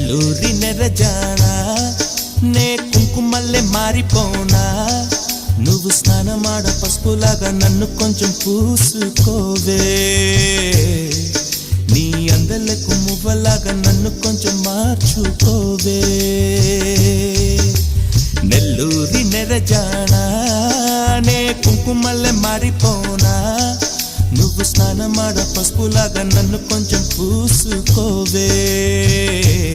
నెల్లూరి నెరజానా నే కుంకుమల్లే మారిపోనా నువ్వు స్నానమాడ పసుపులాగా నన్ను కొంచెం పూసుకోవే నీ అందలకు మువ్వలాగా నన్ను కొంచెం మార్చుకోవే నెల్లూరి నెరజానా నే కుంకుమల్లే మారిపోనా నువ్వు స్నానమాడ పసుపులాగా నన్ను కొంచెం పూసుకోవే